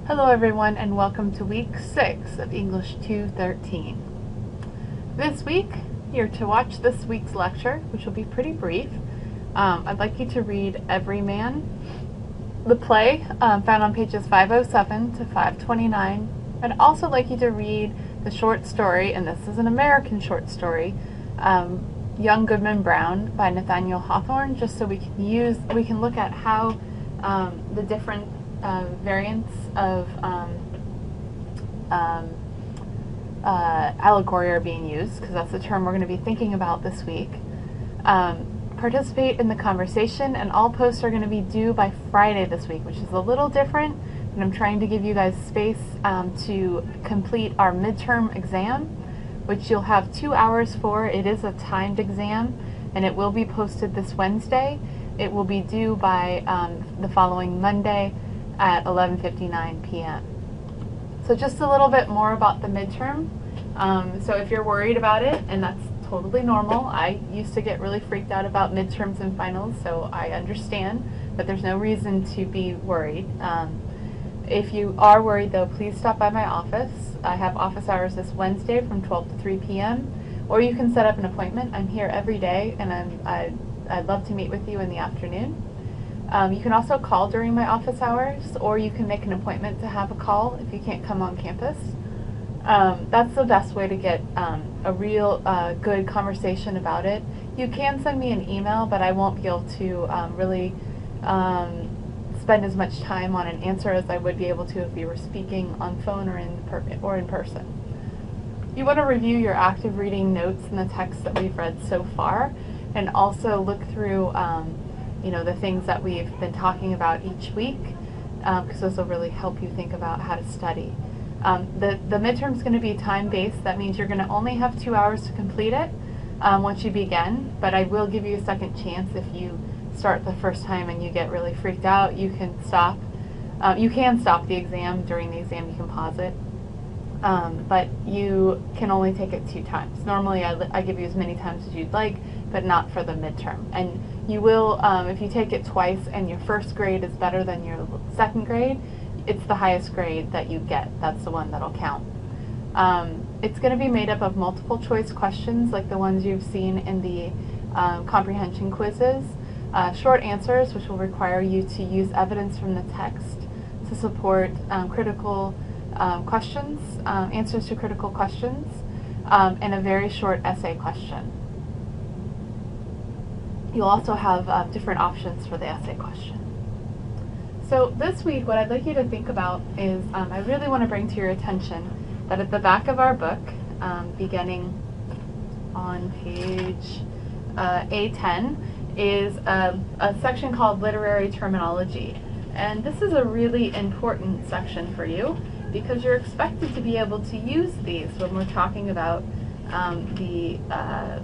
Hello everyone and welcome to week 6 of English 213. This week, you're to watch this week's lecture, which will be pretty brief. I'd like you to read Everyman, the play found on pages 507 to 529. I'd also like you to read the short story, and this is an American short story, Young Goodman Brown by Nathaniel Hawthorne, just so we can look at how the different variants of allegory are being used, because that's the term we're going to be thinking about this week. Participate in the conversation, and all posts are going to be due by Friday this week, which is a little different, and I'm trying to give you guys space to complete our midterm exam, which you'll have 2 hours for. It is a timed exam, and it will be posted this Wednesday. It will be due by the following Monday at 11:59 p.m. So just a little bit more about the midterm. So if you're worried about it, and that's totally normal, I used to get really freaked out about midterms and finals, so I understand, but there's no reason to be worried. If you are worried though, please stop by my office. I have office hours this Wednesday from 12 to 3 p.m. or you can set up an appointment. I'm here every day, and I'd love to meet with you in the afternoon. You can also call during my office hours, or you can make an appointment to have a call if you can't come on campus. That's the best way to get a real good conversation about it. You can send me an email, but I won't be able to really spend as much time on an answer as I would be able to if you were speaking on phone or in person. You want to review your active reading notes and the text that we've read so far, and also look through the things that we've been talking about each week, because those will really help you think about how to study. The midterm is going to be time-based. That means you're going to only have 2 hours to complete it once you begin, but I will give you a second chance. If you start the first time and you get really freaked out, you can stop. You can stop the exam. During the exam you can pause it, but you can only take it 2 times. Normally I give you as many times as you'd like, but not for the midterm. And you will, if you take it twice and your first grade is better than your second grade, it's the highest grade that you get. That's the one that'll count. It's going to be made up of multiple choice questions like the ones you've seen in the comprehension quizzes, short answers which will require you to use evidence from the text to support critical questions, answers to critical questions, and a very short essay question. You'll also have different options for the essay question. So this week, what I'd like you to think about is, I really want to bring to your attention that at the back of our book, beginning on page A10, is a section called Literary Terminology. And this is a really important section for you, because you're expected to be able to use these when we're talking about the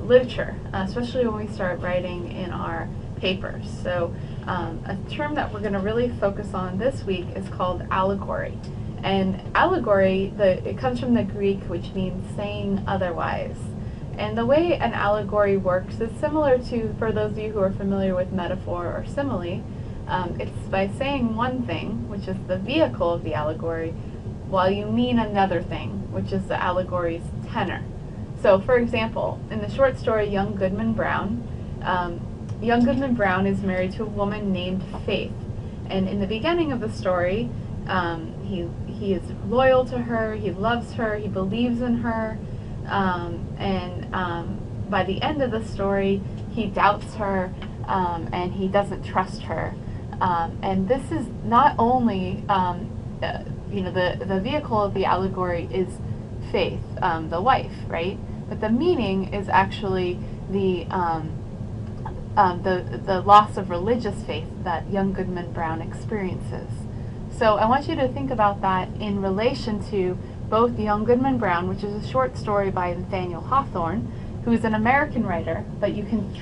literature, especially when we start writing in our papers. So a term that we're going to really focus on this week is called allegory. And allegory, it comes from the Greek, which means saying otherwise. And the way an allegory works is similar to, for those of you who are familiar with metaphor or simile, it's by saying one thing, which is the vehicle of the allegory, while you mean another thing, which is the allegory's tenor. So, for example, in the short story Young Goodman Brown, Young Goodman Brown is married to a woman named Faith. And in the beginning of the story, he is loyal to her, he loves her, he believes in her, and by the end of the story, he doubts her, and he doesn't trust her. And this is not only, the vehicle of the allegory is Faith, the wife, right? But the meaning is actually the loss of religious faith that Young Goodman Brown experiences. So I want you to think about that in relation to both Young Goodman Brown, which is a short story by Nathaniel Hawthorne, who is an American writer, but you can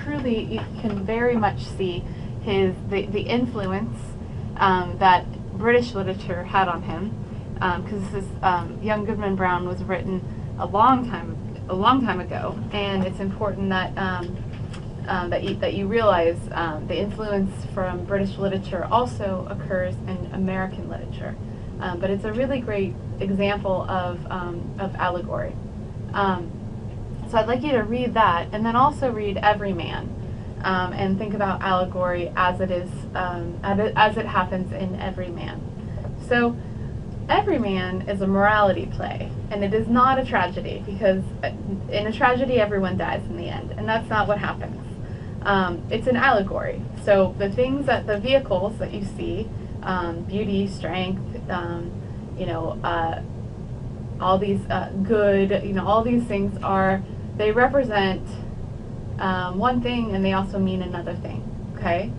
very much see the influence that British literature had on him, because this Young Goodman Brown was written a long time ago, and it's important that that you realize the influence from British literature also occurs in American literature. but it's a really great example of allegory. So I'd like you to read that, and then also read Everyman, and think about allegory as it is, as it happens in Everyman. So Everyman is a morality play, and it is not a tragedy, because in a tragedy everyone dies in the end, and that's not what happens. It's an allegory. So the things that, the vehicles that you see, beauty, strength, all these good, all these things they represent one thing, and they also mean another thing. Okay,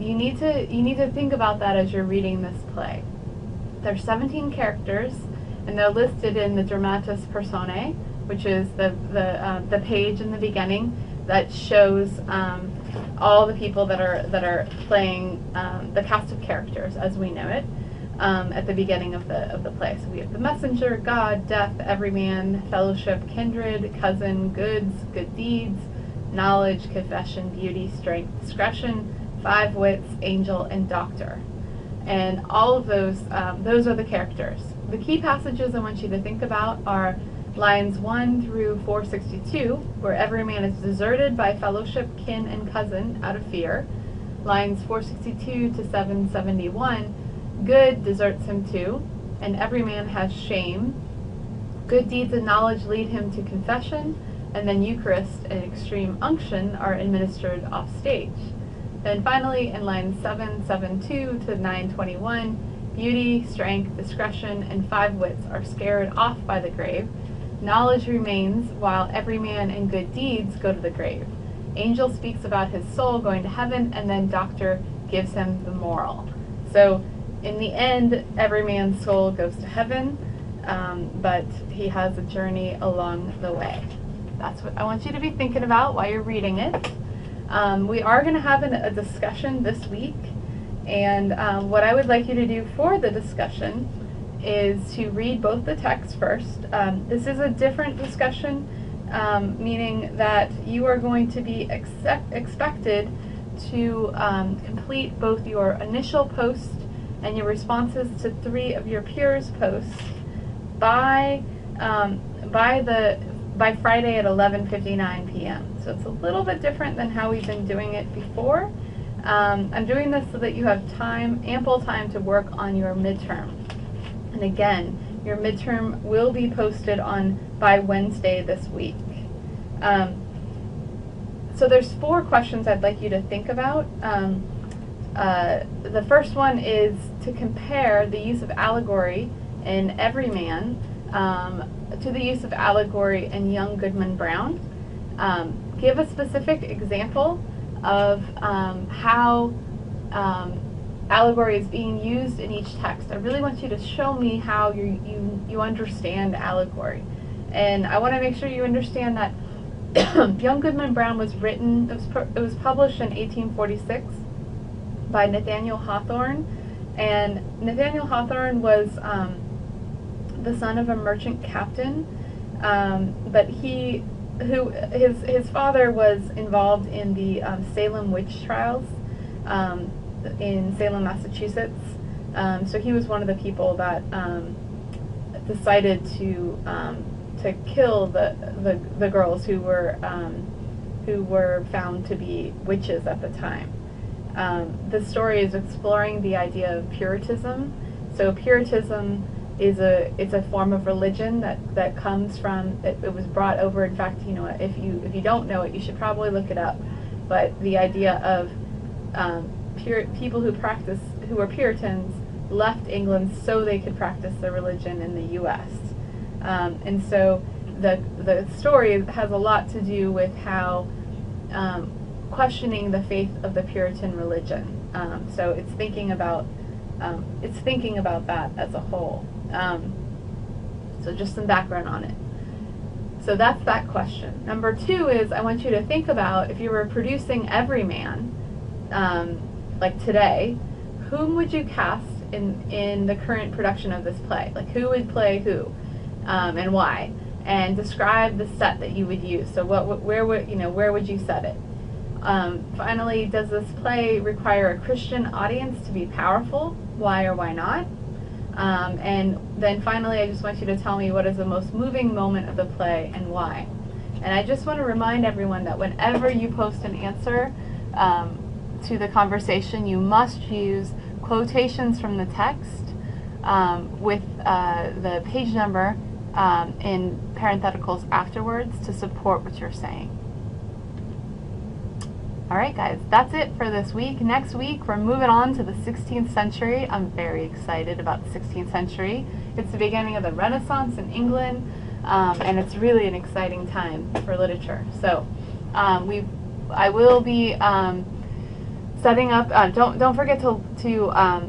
you need to think about that as you're reading this play. There's 17 characters, and they're listed in the Dramatis Personae, which is the page in the beginning that shows all the people that are playing the cast of characters as we know it at the beginning of the play. So we have the messenger, God, death, everyman, fellowship, kindred, cousin, goods, good deeds, knowledge, confession, beauty, strength, discretion, 5 wits, angel, and doctor. And all of those are the characters. The key passages I want you to think about are lines 1 through 462, where every man is deserted by fellowship, kin, and cousin out of fear. Lines 462 to 771, good deserts him too, and every man has shame. Good deeds and knowledge lead him to confession, and then Eucharist and extreme unction are administered off stage. Then finally, in lines 772 to 921, beauty, strength, discretion, and 5 wits are scared off by the grave. Knowledge remains, while every man and good deeds go to the grave. Angel speaks about his soul going to heaven, and then doctor gives him the moral. So in the end, every man's soul goes to heaven, but he has a journey along the way. That's what I want you to be thinking about while you're reading it. We are going to have a discussion this week, and what I would like you to do for the discussion is to read both the texts first. This is a different discussion, meaning that you are going to be expected to complete both your initial post and your responses to 3 of your peers' posts by Friday at 11:59 p.m. So it's a little bit different than how we've been doing it before. I'm doing this so that you have ample time to work on your midterm. And again, your midterm will be posted by Wednesday this week. So there's 4 questions I'd like you to think about. The first one is to compare the use of allegory in Everyman to the use of allegory in Young Goodman Brown. Give a specific example of how allegory is being used in each text. I really want you to show me how you understand allegory. And I want to make sure you understand that Young Goodman Brown was written, it was published in 1846 by Nathaniel Hawthorne. And Nathaniel Hawthorne was the son of a merchant captain, but his father was involved in the Salem witch trials in Salem, Massachusetts. So he was one of the people that decided to kill the girls who were found to be witches at the time. The story is exploring the idea of Puritanism. So Puritanism it's a form of religion that comes from, it was brought over. In fact, if you don't know it, you should probably look it up. But the idea of people who were Puritans left England so they could practice their religion in the U.S. And so the story has a lot to do with how questioning the faith of the Puritan religion. So it's thinking about that as a whole. So just some background on it. So that's that question. Number 2 is I want you to think about, if you were producing Everyman, like today, whom would you cast in the current production of this play? Like, who would play who, and why? And describe the set that you would use. So where would you set it? Finally, does this play require a Christian audience to be powerful? Why or why not? And then finally, I just want you to tell me what is the most moving moment of the play and why. And I just want to remind everyone that whenever you post an answer to the conversation, you must use quotations from the text with the page number in parentheticals afterwards to support what you're saying. Alright guys, that's it for this week. Next week we're moving on to the 16th century. I'm very excited about the 16th century. It's the beginning of the Renaissance in England, and it's really an exciting time for literature. So I will be setting up, don't forget to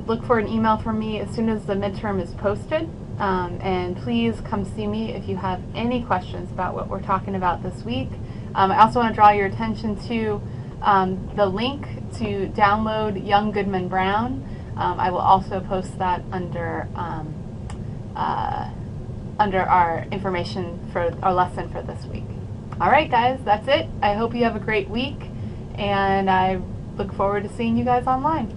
look for an email from me as soon as the midterm is posted. And please come see me if you have any questions about what we're talking about this week. I also want to draw your attention to the link to download Young Goodman Brown. I will also post that under our information for our lesson for this week. Alright guys, that's it. I hope you have a great week, and I look forward to seeing you guys online.